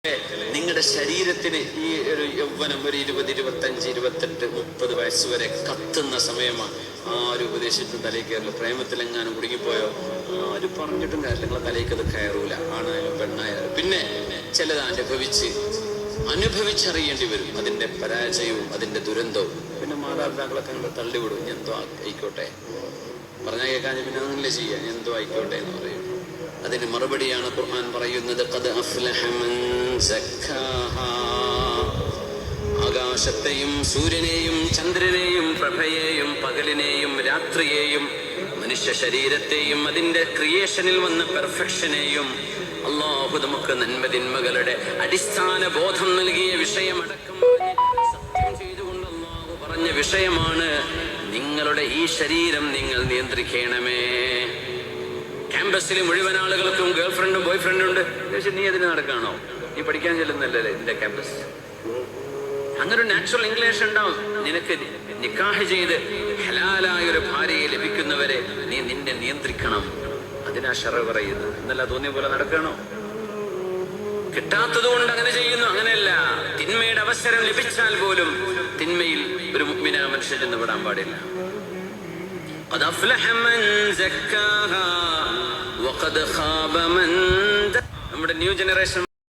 നിങ്ങളുടെ ശരീരത്തിന് ഈ ഒരു യൗവനം ഒരു 20, 25, 28, 30 വയസ്സ് വരെ കത്തുന്ന സമയമാണ്. ആരും ഉപദേശിച്ചും തലയിൽ കയറില്ല. പ്രേമത്തിലെങ്ങാനും കുടുങ്ങിപ്പോയോ ആരും പറഞ്ഞിട്ടും കാര്യമില്ല, നിങ്ങളെ തലയ്ക്ക് അത് കയറൂല. ആണായാലും പെണ്ണായാലും പിന്നെ ചിലത് അനുഭവിച്ചറിയേണ്ടി വരും. അതിന്റെ പരാജയവും അതിന്റെ ദുരന്തവും. പിന്നെ മാതാപിതാക്കളൊക്കെ നിങ്ങൾ തള്ളിവിടും. എന്തോ ആയിക്കോട്ടെ, പറഞ്ഞാൽ കേൾക്കാൻ പിന്നെ അങ്ങനെ ചെയ്യാം, എന്തോ ആയിക്കോട്ടെ എന്ന് പറയും. അതിന് മറുപടിയാണ് ഖുർആൻ പറയുന്നത്, ഖദ് അഫ്ലഹ മൻ സക്കാഹാ. ആകാശത്തെയും സൂര്യനെയും ചന്ദ്രനെയും പ്രഭയെയും പകലിനെയും രാത്രിയെയും മനുഷ്യ ശരീരത്തെയും അതിന്റെ ക്രിയേഷനിൽ വന്ന പെർഫെക്ഷനെയും അല്ലാഹു നമുക്ക് നന്മതിന്മകളുടെ അടിസ്ഥാന ബോധം നൽകിയ വിഷയമടക്കം സത്യം ചെയ്തുകൊണ്ട് അല്ലാഹു പറഞ്ഞ വിഷയമാണ്, നിങ്ങളുടെ ഈ ശരീരം നിങ്ങൾ നിയന്ത്രിക്കണമേ. ക്യാമ്പസിൽ മുഴുവൻ ആളുകൾക്കും ഗേൾ ഫ്രണ്ടും ബോയ് ഫ്രണ്ടും ഉണ്ട്. പക്ഷെ നീ അതിന് നടക്കാണോ? നീ പഠിക്കാൻ ചെല്ലുന്നല്ലേ നിന്റെ ക്യാമ്പസ്? അങ്ങനെ ഒരു നാച്ചുറൽ ഇംഗ്ലീഷ് ഉണ്ടാവും. നിനക്ക് നിക്കാഹ് ചെയ്ത് ഹലാലായ ഒരു ഭാര്യയെ ലഭിക്കുന്നവരെ നീ നിന്നെ നിയന്ത്രിക്കണം. അതിനാ ശറഅ് പറയുന്നത്. എന്നല്ല തോന്നിയ പോലെ നടക്കണോ? കിട്ടാത്തത് കൊണ്ട് അങ്ങനെ ചെയ്യുന്നു, അങ്ങനെയല്ല. തിന്മയുടെ അവസരം ലഭിച്ചാൽ പോലും തിന്മയിൽ ഒരു മുഅ്മിനായ മനുഷ്യൻ ചെന്ന് വിടാൻ പാടില്ല. قد أفلح من زكاها وقد خاب من. നമ്മുടെ ന്യൂ ജനറേഷൻ